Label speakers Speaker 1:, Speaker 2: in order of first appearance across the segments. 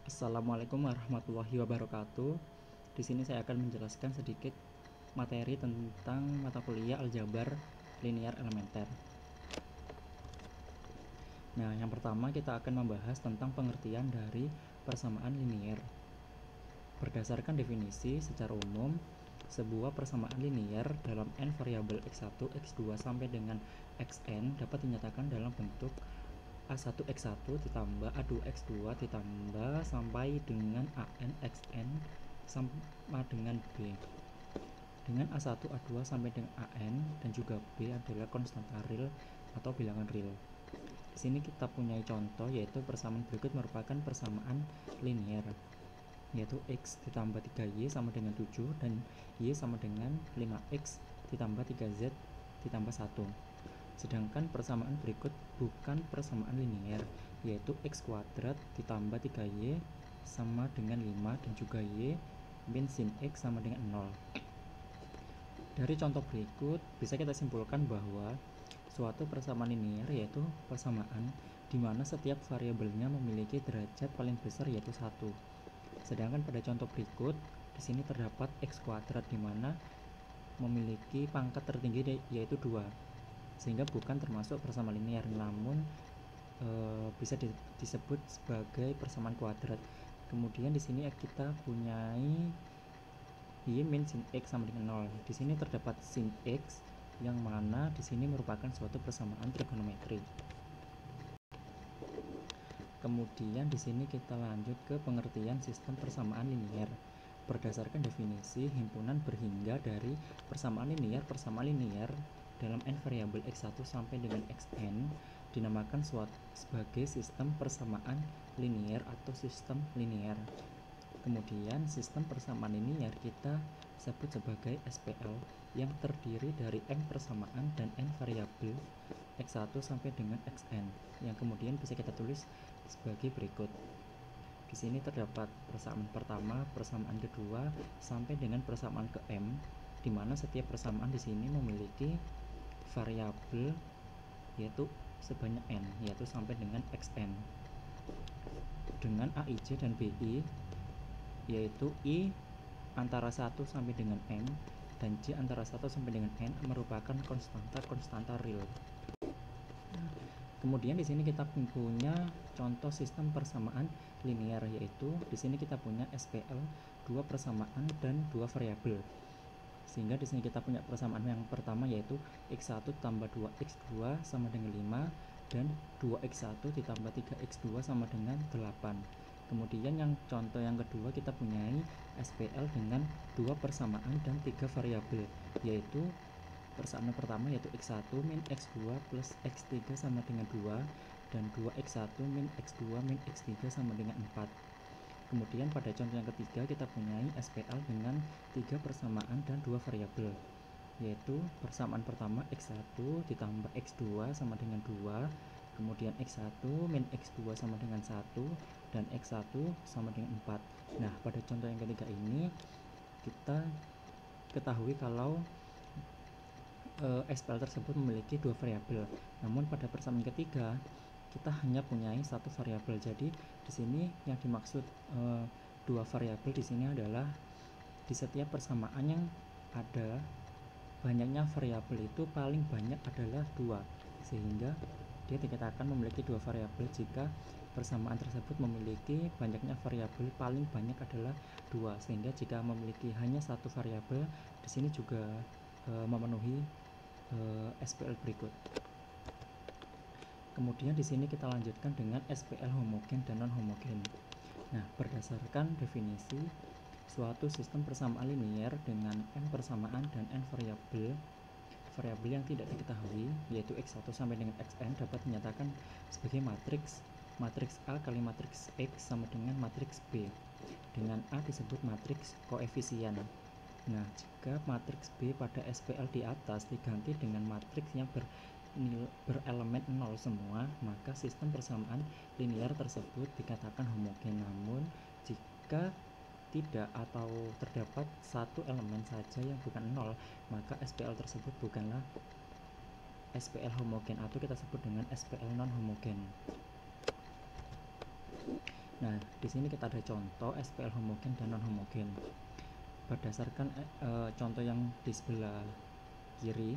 Speaker 1: Assalamualaikum warahmatullahi wabarakatuh. Di sini saya akan menjelaskan sedikit materi tentang mata kuliah aljabar linear elementer. Nah, yang pertama kita akan membahas tentang pengertian dari persamaan linear. Berdasarkan definisi secara umum, sebuah persamaan linear dalam n variabel x1, x2 sampai dengan xn dapat dinyatakan dalam bentuk A1 X1 ditambah A2 X2 ditambah sampai dengan AN XN sama dengan B, dengan A1 A2 sampai dengan AN dan juga B adalah konstanta real atau bilangan real. Di sini kita punya contoh yaitu persamaan berikut merupakan persamaan linear, yaitu X ditambah 3Y sama dengan 7 dan Y sama dengan 5X ditambah 3Z ditambah 1. Sedangkan persamaan berikut bukan persamaan linear, yaitu x kuadrat ditambah 3y sama dengan 5 dan juga y min sin x sama dengan 0. Dari contoh berikut bisa kita simpulkan bahwa suatu persamaan linear yaitu persamaan di mana setiap variabelnya memiliki derajat paling besar yaitu 1. Sedangkan pada contoh berikut di sini terdapat x kuadrat di mana memiliki pangkat tertinggi yaitu 2. Sehingga bukan termasuk persamaan linear, namun bisa disebut sebagai persamaan kuadrat. Kemudian di sini kita punya y min sin x sama dengan 0. Di sini terdapat sin x yang mana di sini merupakan suatu persamaan trigonometri. Kemudian di sini kita lanjut ke pengertian sistem persamaan linear. Berdasarkan definisi, himpunan berhingga dari persamaan linear dalam n variabel x1 sampai dengan xn dinamakan sebagai sistem persamaan linear atau sistem linear. Kemudian sistem persamaan linear kita sebut sebagai SPL yang terdiri dari n persamaan dan n variabel x1 sampai dengan xn yang kemudian bisa kita tulis sebagai berikut. Di sini terdapat persamaan pertama, persamaan kedua sampai dengan persamaan ke m, di mana setiap persamaan di sini memiliki variabel yaitu sebanyak n, yaitu sampai dengan xn, dengan aij dan bi yaitu i antara 1 sampai dengan m dan j antara 1 sampai dengan n merupakan konstanta real. Kemudian di sini kita punya contoh sistem persamaan linear, yaitu di sini kita punya SPL 2 persamaan dan 2 variabel. Sehingga di sini kita punya persamaan yang pertama yaitu x1 tambah 2x2 sama dengan 5 dan 2x1 ditambah 3x2 sama dengan 8. Kemudian yang contoh yang kedua kita punya SPL dengan 2 persamaan dan 3 variabel, yaitu persamaan pertama yaitu x1 min x2 plus x3 sama dengan 2 dan 2x1 min x2 min x3 sama dengan 4. Kemudian pada contoh yang ketiga kita punya SPL dengan 3 persamaan dan 2 variabel, yaitu persamaan pertama x1 ditambah x2 sama dengan 2, kemudian x1 min x2 sama dengan 1 dan x1 sama dengan 4. Nah, pada contoh yang ketiga ini kita ketahui kalau SPL tersebut memiliki 2 variabel. Namun pada persamaan ketiga kita hanya punya satu variabel. Jadi di sini yang dimaksud 2 variabel di sini adalah di setiap persamaan yang ada banyaknya variabel itu paling banyak adalah 2, sehingga dia dikatakan memiliki 2 variabel jika persamaan tersebut memiliki banyaknya variabel paling banyak adalah 2, sehingga jika memiliki hanya satu variabel di sini juga memenuhi SPL berikut. Kemudian di sini kita lanjutkan dengan SPL homogen dan non homogen. Nah, berdasarkan definisi suatu sistem persamaan linear dengan n persamaan dan n variabel yang tidak diketahui yaitu x1 sampai dengan xn dapat dinyatakan sebagai matriks A kali matriks X sama dengan matriks B, dengan A disebut matriks koefisien. Nah, jika matriks B pada SPL di atas diganti dengan matriks yang berelemen 0 semua, maka sistem persamaan linear tersebut dikatakan homogen. Namun jika tidak atau terdapat satu elemen saja yang bukan 0, maka SPL tersebut bukanlah SPL homogen atau kita sebut dengan SPL non homogen. Nah, di sini kita ada contoh SPL homogen dan non homogen. Berdasarkan contoh yang di sebelah kiri,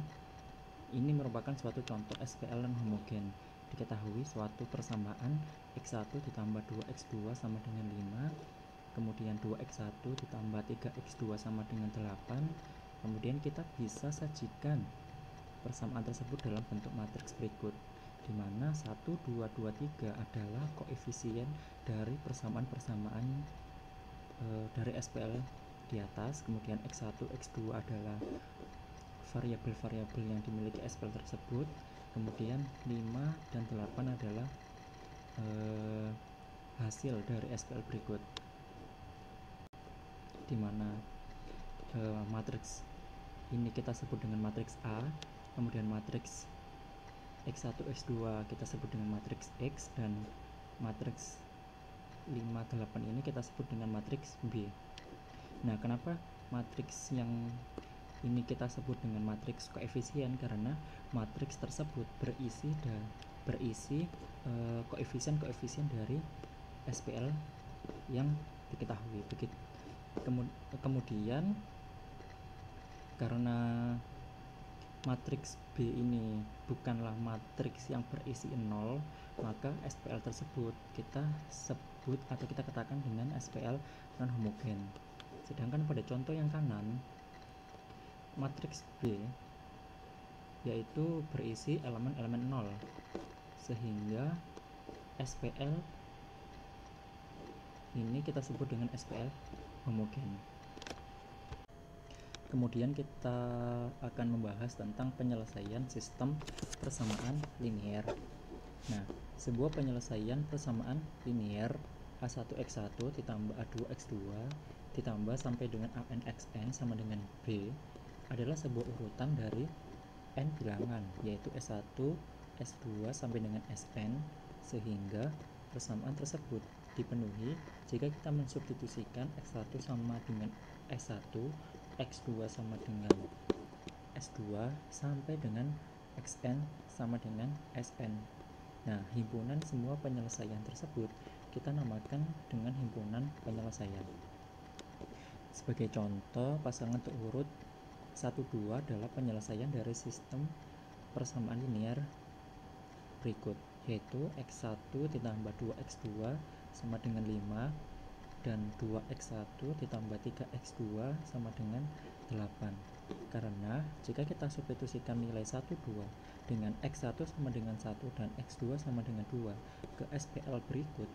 Speaker 1: ini merupakan suatu contoh SPL non homogen. Diketahui suatu persamaan X1 ditambah 2X2 sama dengan 5, kemudian 2X1 ditambah 3X2 sama dengan 8. Kemudian kita bisa sajikan persamaan tersebut dalam bentuk matriks berikut, di mana 1, 2, 2, 3 adalah koefisien dari persamaan-persamaan dari SPL di atas. Kemudian X1, X2 adalah variabel-variabel yang dimiliki SPL tersebut. Kemudian 5 dan 8 adalah hasil dari SPL berikut, di mana matriks ini kita sebut dengan matriks A, kemudian matriks X1, X2 kita sebut dengan matriks X, dan matriks 5, 8 ini kita sebut dengan matriks B. Nah, kenapa matriks yang ini kita sebut dengan matriks koefisien? Karena matriks tersebut berisi koefisien dari SPL yang diketahui. Kemudian karena matriks B ini bukanlah matriks yang berisi 0, maka SPL tersebut kita sebut atau kita katakan dengan SPL non homogen. Sedangkan pada contoh yang kanan, matriks B yaitu berisi elemen-elemen 0, sehingga SPL ini kita sebut dengan SPL homogen. Kemudian kita akan membahas tentang penyelesaian sistem persamaan linier. Nah, sebuah penyelesaian persamaan linier A1X1 ditambah A2X2 ditambah sampai dengan ANXN sama dengan B adalah sebuah urutan dari n bilangan, yaitu S1, S2 sampai dengan Sn, sehingga persamaan tersebut dipenuhi jika kita mensubstitusikan X1 sama dengan S1, X2 sama dengan S2 sampai dengan Xn sama dengan Sn. Nah, himpunan semua penyelesaian tersebut kita namakan dengan himpunan penyelesaian. Sebagai contoh, pasangan terurut 1, 2 adalah penyelesaian dari sistem persamaan linear berikut, yaitu X1 ditambah 2X2 sama dengan 5, dan 2X1 ditambah 3X2 sama dengan 8. Karena jika kita substitusikan nilai 1, 2 dengan X1 sama dengan 1 dan X2 sama dengan 2 ke SPL berikut,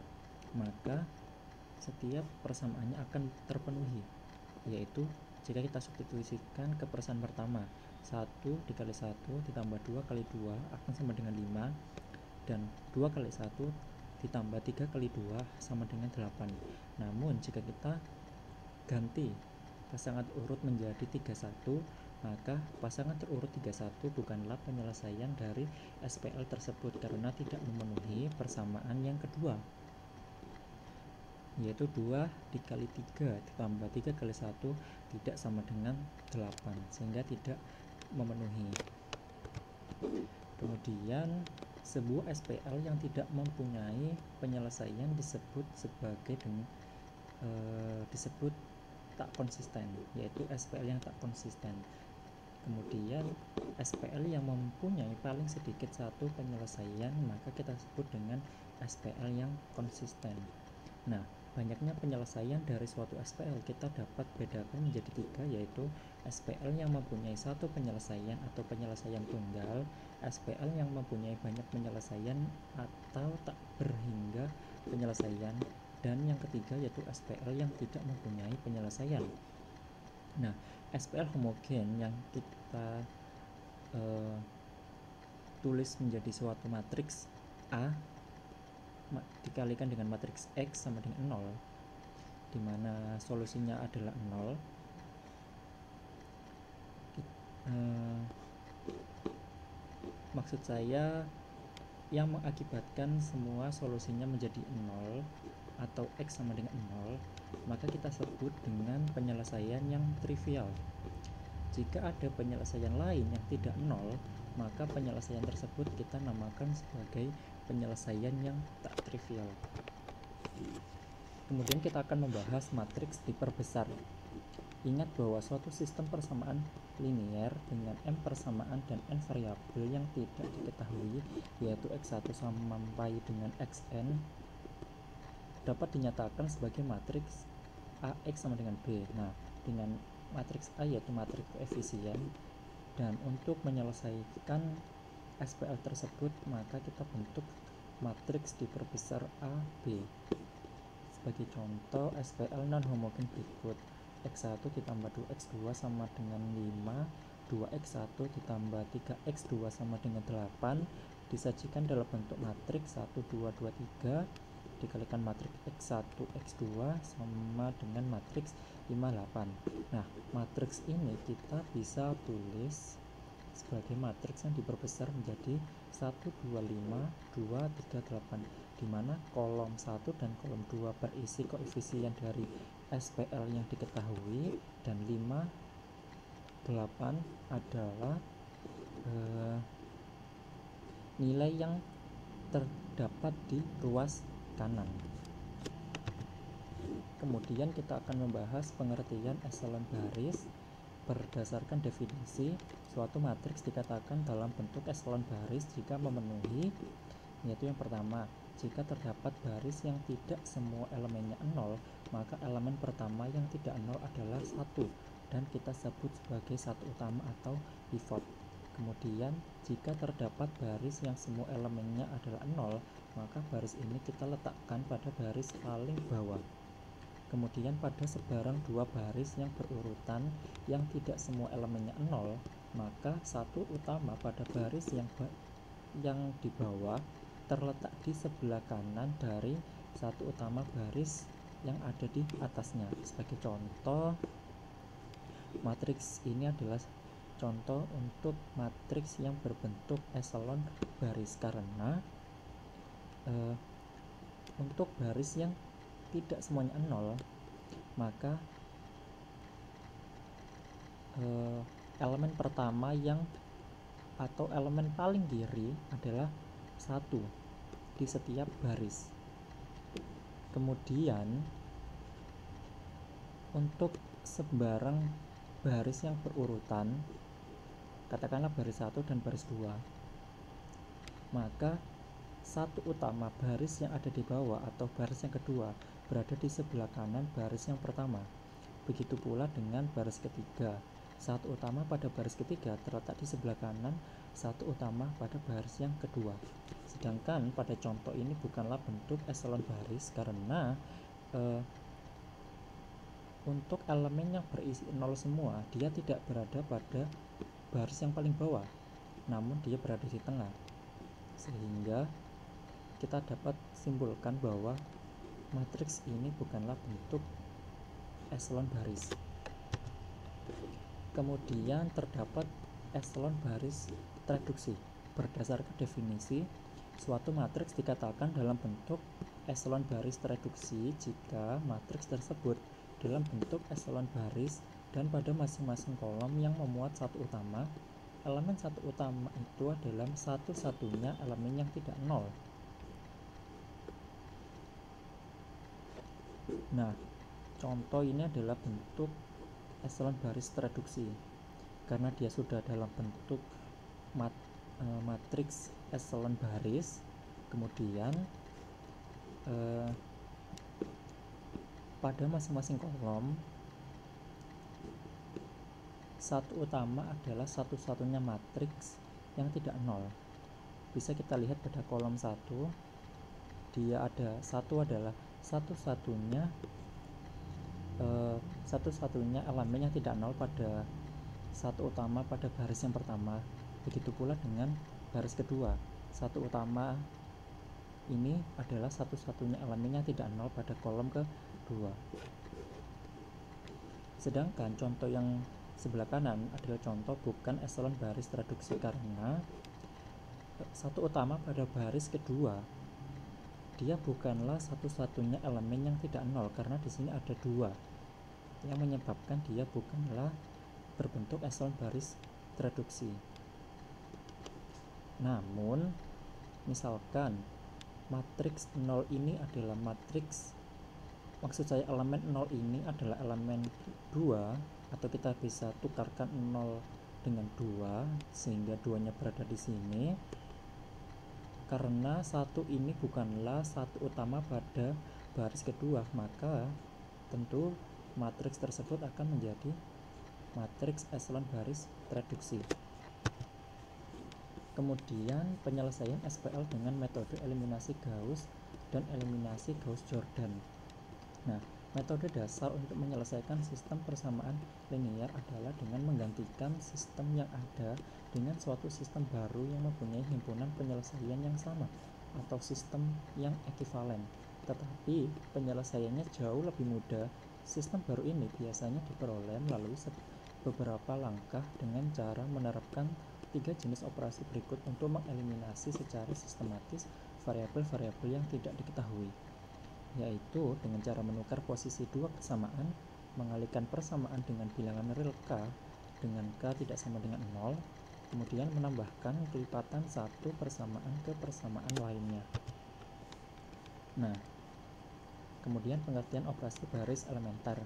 Speaker 1: maka setiap persamaannya akan terpenuhi, yaitu jika kita substitusikan ke persamaan pertama, 1 dikali 1 ditambah 2 kali 2 akan sama dengan 5, dan 2 kali 1 ditambah 3 kali 2 sama dengan 8. Namun jika kita ganti pasangan urut menjadi 31, maka pasangan terurut 31 bukanlah penyelesaian dari SPL tersebut karena tidak memenuhi persamaan yang kedua, yaitu 2 dikali 3 ditambah 3 kali 1 tidak sama dengan 8, sehingga tidak memenuhi. Kemudian sebuah SPL yang tidak mempunyai penyelesaian disebut tak konsisten, yaitu SPL yang tak konsisten. Kemudian SPL yang mempunyai paling sedikit satu penyelesaian maka kita sebut dengan SPL yang konsisten. Nah, banyaknya penyelesaian dari suatu SPL kita dapat bedakan menjadi 3, yaitu SPL yang mempunyai satu penyelesaian atau penyelesaian tunggal, SPL yang mempunyai banyak penyelesaian atau tak berhingga penyelesaian, dan yang ketiga yaitu SPL yang tidak mempunyai penyelesaian. Nah, SPL homogen yang kita tulis menjadi suatu matriks A dikalikan dengan matriks X sama dengan 0, di mana solusinya adalah 0. Maksud saya yang mengakibatkan semua solusinya menjadi 0 atau X sama dengan 0, maka kita sebut dengan penyelesaian yang trivial. Jika ada penyelesaian lain yang tidak 0, maka penyelesaian tersebut kita namakan sebagai penyelesaian yang tak trivial. Kemudian kita akan membahas matriks diperbesar. Ingat bahwa suatu sistem persamaan linier dengan m persamaan dan n variabel yang tidak diketahui, yaitu x1 sampai dengan xn, dapat dinyatakan sebagai matriks AX sama dengan B. Nah, dengan matriks A yaitu matriks koefisien, dan untuk menyelesaikan SPL tersebut maka kita bentuk matriks diperbesar AB. Sebagai contoh, SPL non homogen berikut: x1 ditambah 2x2 sama dengan 5, 2x1 ditambah 3x2 sama dengan 8, disajikan dalam bentuk matriks 1, 2, 2, 3, dikalikan matriks x1, x2 sama dengan matriks 5, 8. Nah, matriks ini kita bisa tulis sebagai matriks yang diperbesar menjadi 1, 2, 5, 2, 3, 8, di mana kolom 1 dan kolom 2 berisi koefisien dari SPL yang diketahui, dan 5, 8 adalah nilai yang terdapat di ruas kanan. Kemudian kita akan membahas pengertian eselon baris. Berdasarkan definisi, suatu matriks dikatakan dalam bentuk eselon baris jika memenuhi, yaitu yang pertama, jika terdapat baris yang tidak semua elemennya 0, maka elemen pertama yang tidak 0 adalah 1, dan kita sebut sebagai satu utama atau pivot. Kemudian, jika terdapat baris yang semua elemennya adalah 0, maka baris ini kita letakkan pada baris paling bawah. Kemudian pada sebarang dua baris yang berurutan yang tidak semua elemennya 0, maka satu utama pada baris yang di bawah terletak di sebelah kanan dari satu utama baris yang ada di atasnya. Sebagai contoh, matriks ini adalah contoh untuk matriks yang berbentuk eselon baris, karena untuk baris yang tidak semuanya 0, maka elemen pertama atau elemen paling kiri adalah 1 di setiap baris. Kemudian untuk sebarang baris yang berurutan, katakanlah baris 1 dan baris 2, maka satu utama baris yang ada di bawah atau baris yang kedua berada di sebelah kanan baris yang pertama. Begitu pula dengan baris ketiga. Satu utama pada baris ketiga terletak di sebelah kanan satu utama pada baris yang kedua. Sedangkan pada contoh ini bukanlah bentuk eselon baris, karena untuk elemen yang berisi 0 semua, dia tidak berada pada baris yang paling bawah, namun dia berada di tengah. Sehingga kita dapat simpulkan bahwa matriks ini bukanlah bentuk eselon baris. Kemudian terdapat eselon baris tereduksi. Berdasarkan definisi, suatu matriks dikatakan dalam bentuk eselon baris tereduksi jika matriks tersebut dalam bentuk eselon baris dan pada masing-masing kolom yang memuat satu utama, elemen satu utama itu adalah satu-satunya elemen yang tidak 0. Nah, contoh ini adalah bentuk eselon baris tereduksi karena dia sudah dalam bentuk matriks eselon baris. Kemudian pada masing-masing kolom satu utama adalah satu-satunya matriks yang tidak 0. Bisa kita lihat pada kolom 1, dia ada satu adalah satu-satunya elemen yang tidak 0 pada satu utama pada baris yang pertama. Begitu pula dengan baris kedua, satu utama ini adalah satu-satunya elemen yang tidak 0 pada kolom kedua. Sedangkan contoh yang sebelah kanan adalah contoh bukan eselon baris tereduksi, karena satu utama pada baris kedua dia bukanlah satu-satunya elemen yang tidak 0, karena di sini ada 2 yang menyebabkan dia bukanlah berbentuk eselon baris tereduksi. Namun, misalkan matriks 0 ini adalah matriks Maksud saya elemen 0 ini adalah elemen 2, atau kita bisa tukarkan 0 dengan 2 sehingga 2-nya berada di sini, karena 1 ini bukanlah satu utama pada baris kedua, maka tentu matriks tersebut akan menjadi matriks eselon baris reduksi. Kemudian penyelesaian SPL dengan metode eliminasi Gauss dan eliminasi Gauss-Jordan. Nah, metode dasar untuk menyelesaikan sistem persamaan linier adalah dengan menggantikan sistem yang ada dengan suatu sistem baru yang mempunyai himpunan penyelesaian yang sama atau sistem yang ekivalen. Tetapi penyelesaiannya jauh lebih mudah. Sistem baru ini biasanya diperoleh melalui beberapa langkah dengan cara menerapkan 3 jenis operasi berikut untuk mengeliminasi secara sistematis variabel-variabel yang tidak diketahui, yaitu dengan cara menukar posisi dua persamaan, mengalihkan persamaan dengan bilangan real K dengan K tidak sama dengan 0, kemudian menambahkan kelipatan satu persamaan ke persamaan lainnya. Nah, kemudian pengertian operasi baris elementer.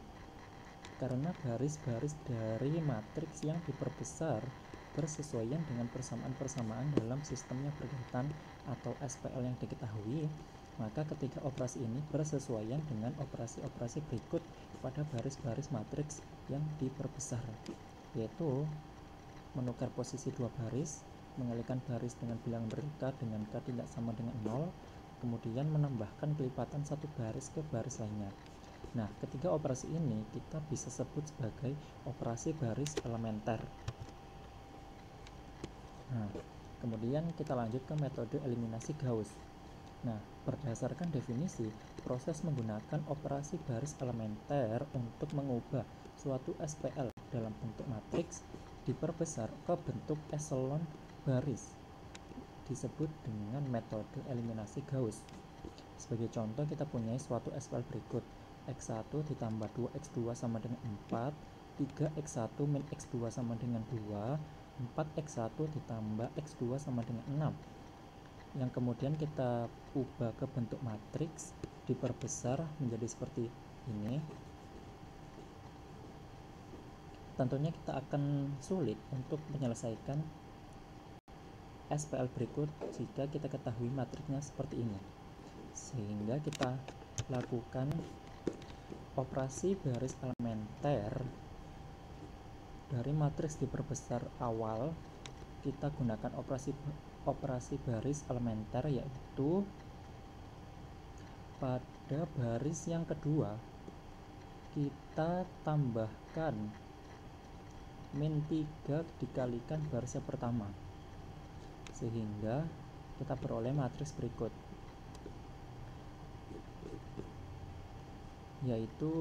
Speaker 1: Karena baris-baris dari matriks yang diperbesar bersesuaian dengan persamaan-persamaan dalam sistemnya berkaitan atau SPL yang diketahui, maka ketiga operasi ini bersesuaian dengan operasi-operasi berikut pada baris-baris matriks yang diperbesar, yaitu menukar posisi dua baris, mengalihkan baris dengan bilangan real K dengan K tidak sama dengan 0, kemudian menambahkan kelipatan satu baris ke baris lainnya. Nah, ketiga operasi ini kita bisa sebut sebagai operasi baris elementer. Nah, kemudian kita lanjut ke metode eliminasi Gauss. Nah, berdasarkan definisi, proses menggunakan operasi baris elementer untuk mengubah suatu SPL dalam bentuk matriks diperbesar ke bentuk eselon baris disebut dengan metode eliminasi Gauss. Sebagai contoh, kita punya suatu SPL berikut: X1 ditambah 2X2 sama dengan 4, 3X1 min X2 sama dengan 2, 4X1 ditambah X2 sama dengan 6, yang kemudian kita ubah ke bentuk matriks diperbesar menjadi seperti ini. Tentunya kita akan sulit untuk menyelesaikan SPL berikut jika kita ketahui matriksnya seperti ini, sehingga kita lakukan operasi baris elementer dari matriks diperbesar awal. Kita gunakan operasi baris elementer, yaitu pada baris yang kedua kita tambahkan min 3 dikalikan baris yang pertama, sehingga kita peroleh matriks berikut, yaitu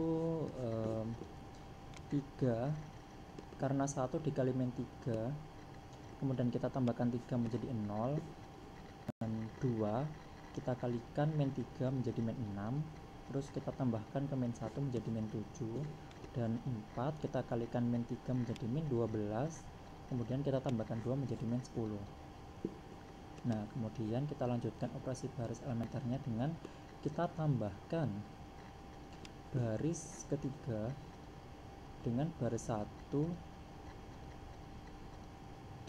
Speaker 1: 3 karena 1 dikali min 3, kemudian kita tambahkan 3 menjadi 0, dan 2 kita kalikan min 3 menjadi min 6, terus kita tambahkan ke min 1 menjadi min 7, dan 4 kita kalikan min 3 menjadi min 12, kemudian kita tambahkan 2 menjadi min 10. Nah, kemudian kita lanjutkan operasi baris elementernya dengan kita tambahkan baris ketiga dengan baris 1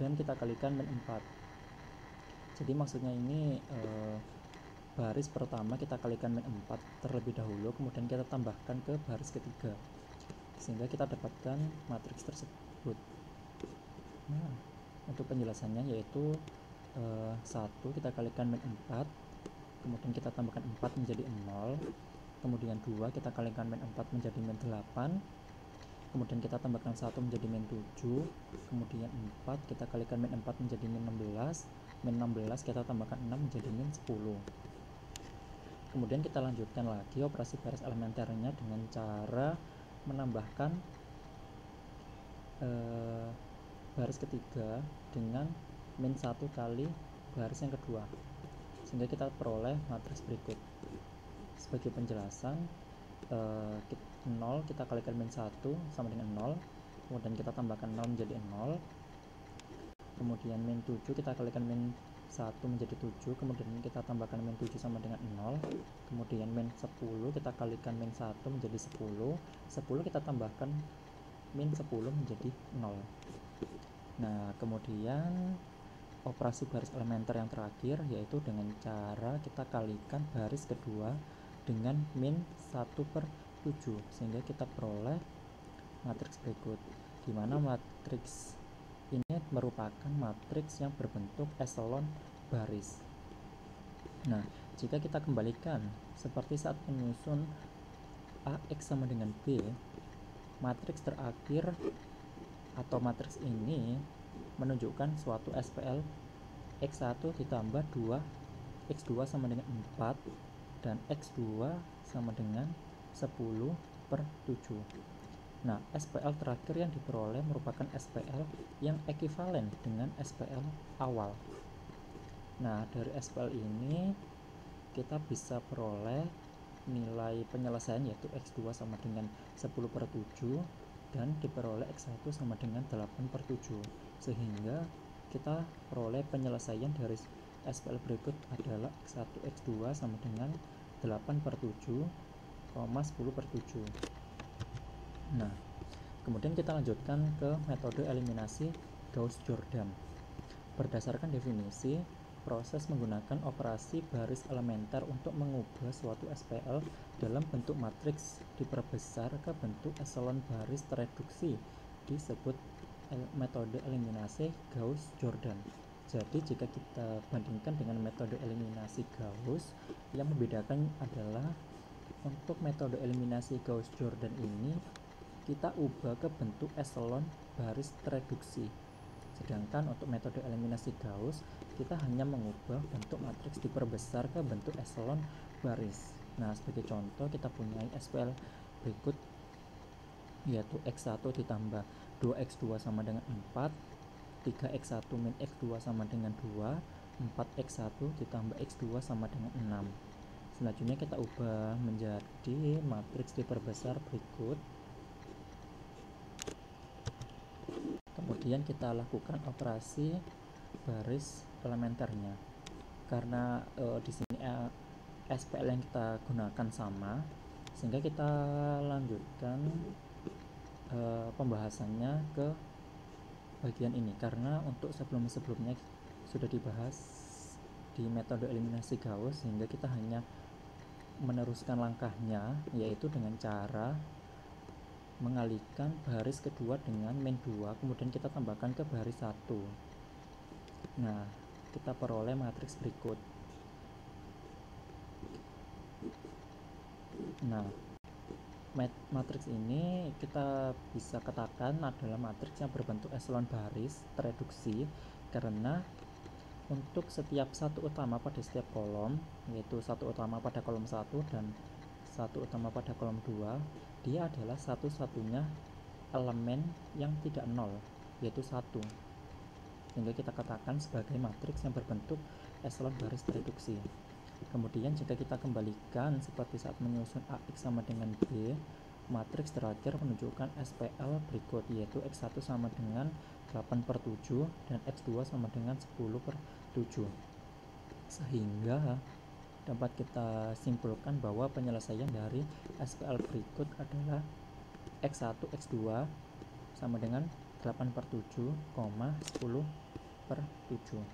Speaker 1: dan kita kalikan min 4. Jadi maksudnya ini baris pertama kita kalikan min 4 terlebih dahulu, kemudian kita tambahkan ke baris ketiga, sehingga kita dapatkan matriks tersebut. Nah, untuk penjelasannya yaitu 1 kita kalikan min 4, kemudian kita tambahkan 4 menjadi 0, kemudian 2 kita kalikan min 4 menjadi min 8, kemudian kita tambahkan 1 menjadi min 7, kemudian 4 kita kalikan min 4 menjadi min 16, min 16 kita tambahkan 6 menjadi min 10. Kemudian kita lanjutkan lagi operasi baris elementernya dengan cara menambahkan baris ketiga dengan min 1 kali baris yang kedua, sehingga kita peroleh matriks berikut. Sebagai penjelasan, 0 kita kalikan min 1 sama dengan 0, kemudian kita tambahkan 0 menjadi 0, kemudian min 7 kita kalikan min 1 menjadi 7, kemudian kita tambahkan min 7 sama dengan 0, kemudian min 10 kita kalikan min 1 menjadi 10, 10 kita tambahkan min 10 menjadi 0. Nah, kemudian operasi baris elementer yang terakhir yaitu dengan cara kita kalikan baris kedua dengan min 1/7, sehingga kita peroleh matriks berikut, di mana matriks ini merupakan matriks yang berbentuk eselon baris. Nah, jika kita kembalikan seperti saat menyusun AX sama dengan B, matriks terakhir atau matriks ini menunjukkan suatu SPL X1 ditambah 2 X2 sama dengan 4 dan X2 sama dengan 10/7. Nah, SPL terakhir yang diperoleh merupakan SPL yang ekivalen dengan SPL awal. Nah, dari SPL ini kita bisa peroleh nilai penyelesaian yaitu X2 sama dengan 10/7 dan diperoleh X1 sama dengan 8/7, sehingga kita peroleh penyelesaian dari SPL berikut adalah X1 X2 sama dengan 8/7, 10/7. Nah, kemudian kita lanjutkan ke metode eliminasi Gauss-Jordan. Berdasarkan definisi, proses menggunakan operasi baris elementer untuk mengubah suatu SPL dalam bentuk matriks diperbesar ke bentuk eselon baris tereduksi disebut metode eliminasi Gauss-Jordan. Jadi jika kita bandingkan dengan metode eliminasi Gauss, yang membedakan adalah untuk metode eliminasi Gauss-Jordan ini kita ubah ke bentuk eselon baris tereduksi. Sedangkan untuk metode eliminasi Gauss, kita hanya mengubah bentuk matriks diperbesar ke bentuk eselon baris. Nah, sebagai contoh kita punya SPL berikut, yaitu X1 ditambah 2X2 sama dengan 4, 3X1 min X2 sama dengan 2, 4X1 ditambah X2 sama dengan 6. Selanjutnya kita ubah menjadi matriks diperbesar berikut. Kemudian kita lakukan operasi baris elementernya. Karena di sini SPL yang kita gunakan sama, sehingga kita lanjutkan pembahasannya ke bagian ini. Karena untuk sebelumnya sudah dibahas di metode eliminasi Gauss, sehingga kita hanya meneruskan langkahnya, yaitu dengan cara mengalihkan baris kedua dengan min 2, kemudian kita tambahkan ke baris 1. Nah, kita peroleh matriks berikut. Nah, matriks ini kita bisa katakan adalah matriks yang berbentuk eselon baris tereduksi, karena untuk setiap satu utama pada setiap kolom, yaitu satu utama pada kolom 1 dan satu utama pada kolom 2, dia adalah satu-satunya elemen yang tidak nol, yaitu 1, sehingga kita katakan sebagai matriks yang berbentuk eselon baris tereduksi. Kemudian jika kita kembalikan seperti saat menyusun AX sama dengan B, matriks terakhir menunjukkan SPL berikut, yaitu X1 sama dengan 8/7 dan X2 sama dengan 10/7, sehingga dapat kita simpulkan bahwa penyelesaian dari SPL berikut adalah X1 X2 sama dengan 8/7, 10/7.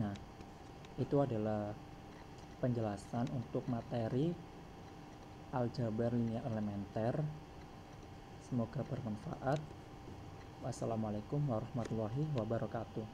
Speaker 1: Nah, itu adalah penjelasan untuk materi aljabar linear elementer. Semoga bermanfaat. Wassalamualaikum warahmatullahi wabarakatuh.